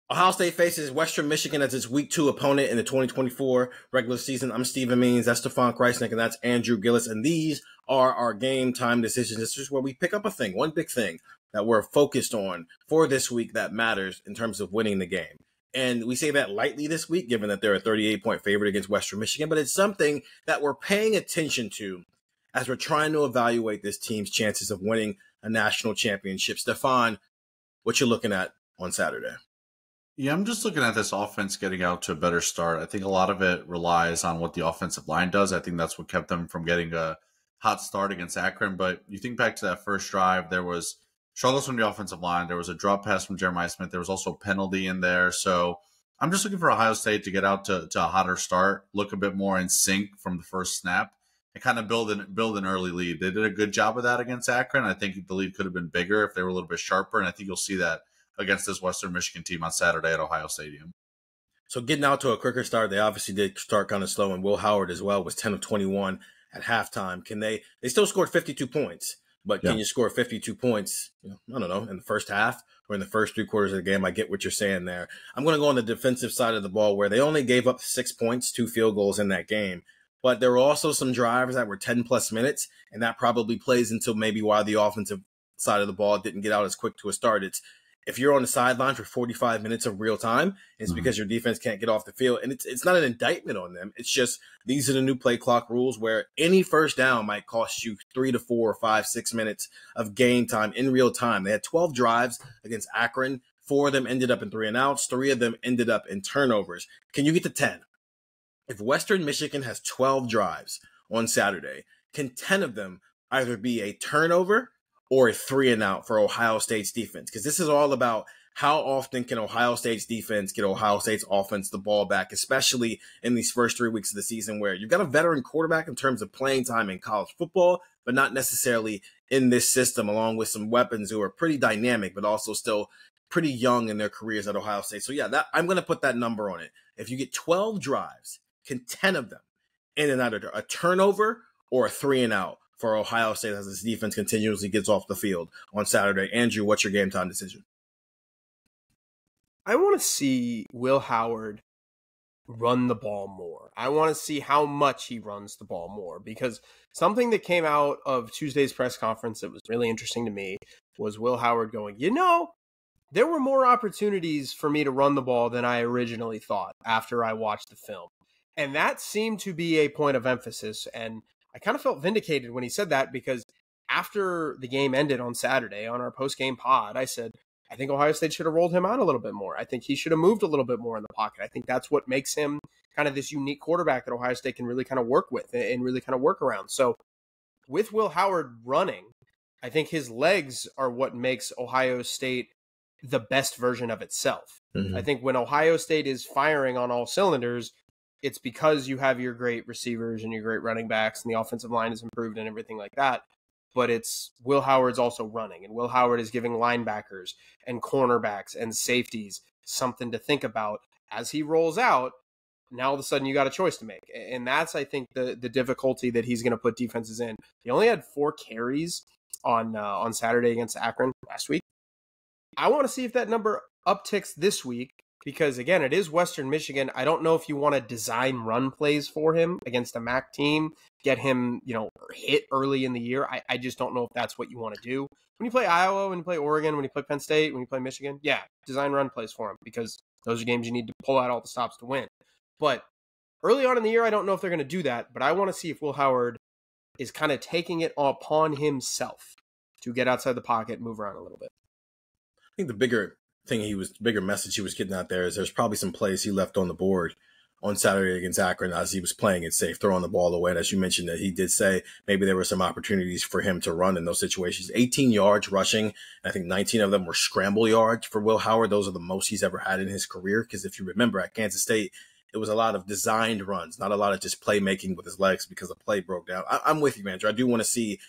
Ohio State faces Western Michigan as its Week 2 opponent in the 2024 regular season. I'm Stephen Means, that's Stefan Krajisnik, and that's Andrew Gillis. And these are our game time decisions. This is where we pick up a thing, one big thing that we're focused on for this week that matters in terms of winning the game. And we say that lightly this week, given that they're a 38-point favorite against Western Michigan, but it's something that we're paying attention to as we're trying to evaluate this team's chances of winning a national championship. Stefan, what you looking at on Saturday? Yeah, I'm just looking at this offense getting out to a better start. I think a lot of it relies on what the offensive line does. I think that's what kept them from getting a hot start against Akron. But you think back to that first drive, there was struggles from the offensive line. There was a drop pass from Jeremiah Smith. There was also a penalty in there. So I'm just looking for Ohio State to get out to a hotter start, look a bit more in sync from the first snap, and kind of build an early lead. They did a good job of that against Akron. I think the lead could have been bigger if they were a little bit sharper, and I think you'll see that against this Western Michigan team on Saturday at Ohio Stadium. So getting out to a quicker start, they obviously did start kind of slow, and Will Howard as well was 10 of 21 at halftime. Can they still scored 52 points, but can you score 52 points, I don't know, in the first half or in the first 3 quarters of the game? I get what you're saying there. I'm going to go on the defensive side of the ball where they only gave up 6 points, 2 field goals in that game. But there were also some drives that were 10-plus minutes, and that probably plays into maybe why the offensive side of the ball didn't get out as quick to a start. It's if you're on the sideline for 45 minutes of real time, it's because your defense can't get off the field. And it's not an indictment on them. It's just these are the new play clock rules where any first down might cost you 3 to 4 or 5, 6 minutes of game time in real time. They had 12 drives against Akron. 4 of them ended up in 3 and outs. 3 of them ended up in turnovers. Can you get to 10? If Western Michigan has 12 drives on Saturday, can 10 of them either be a turnover or a 3 and out for Ohio State's defense? Because this is all about how often can Ohio State's defense get Ohio State's offense the ball back, especially in these first 3 weeks of the season where you've got a veteran quarterback in terms of playing time in college football, but not necessarily in this system, along with some weapons who are pretty dynamic, but also still pretty young in their careers at Ohio State. So yeah, I'm going to put that number on it. If you get 12 drives, can 10 of them in and out of a turnover or a 3 and out for Ohio State as this defense continuously gets off the field on Saturday? Andrew, what's your game time decision? I want to see Will Howard run the ball more. I want to see how much he runs the ball more, because something that came out of Tuesday's press conference that was really interesting to me was Will Howard going, there were more opportunities for me to run the ball than I originally thought after I watched the film. And that seemed to be a point of emphasis. And I kind of felt vindicated when he said that, because after the game ended on Saturday on our post-game pod, I said, I think Ohio State should have rolled him out a little bit more. I think he should have moved a little bit more in the pocket. I think that's what makes him kind of this unique quarterback that Ohio State can really kind of work with and really kind of work around. So with Will Howard running, I think his legs are what makes Ohio State the best version of itself. I think when Ohio State is firing on all cylinders, it's because you have your great receivers and your great running backs and the offensive line is improved and everything like that. But it's Will Howard's also running, and Will Howard is giving linebackers and cornerbacks and safeties something to think about as he rolls out. Now all of a sudden you got a choice to make. And that's, I think, the difficulty that he's going to put defenses in. He only had 4 carries on Saturday against Akron last week. I want to see if that number upticks this week, because, again, it is Western Michigan. I don't know if you want to design run plays for him against a MAC team, get him, hit early in the year. I just don't know if that's what you want to do. When you play Iowa, when you play Oregon, when you play Penn State, when you play Michigan, yeah, design run plays for him, because those are games you need to pull out all the stops to win. But early on in the year, I don't know if they're going to do that, but I want to see if Will Howard is kind of taking it upon himself to get outside the pocket, move around a little bit. I think the bigger message he was getting out there is there's probably some plays he left on the board on Saturday against Akron as he was playing it safe, throwing the ball away. And as you mentioned, that he did say maybe there were some opportunities for him to run in those situations. 18 yards rushing. I think 19 of them were scramble yards for Will Howard. Those are the most he's ever had in his career. Because if you remember at Kansas State, it was a lot of designed runs, not a lot of just playmaking with his legs because the play broke down. I'm with you, Andrew. I do want to see,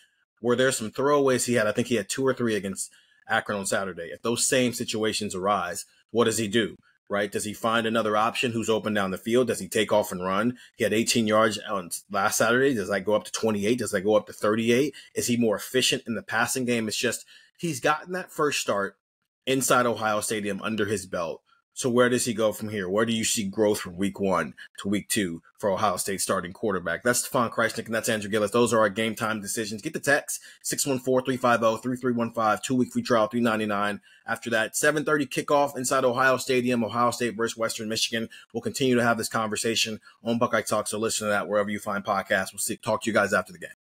were there some throwaways he had? I think he had 2 or 3 against Akron on Saturday. If those same situations arise, what does he do? Right? Does he find another option who's open down the field? Does he take off and run? He had 18 yards on last Saturday. Does that go up to 28? Does that go up to 38? Is he more efficient in the passing game? It's just he's gotten that first start inside Ohio Stadium under his belt. So where does he go from here? Where do you see growth from week 1 to week 2 for Ohio State starting quarterback? That's Stefan Krajisnik and that's Andrew Gillis. Those are our game time decisions. Get the text 614-350-3315, 2-week free trial, $3.99. After that 7:30 kickoff inside Ohio Stadium, Ohio State versus Western Michigan. We'll continue to have this conversation on Buckeye Talk. So listen to that wherever you find podcasts. We'll talk to you guys after the game.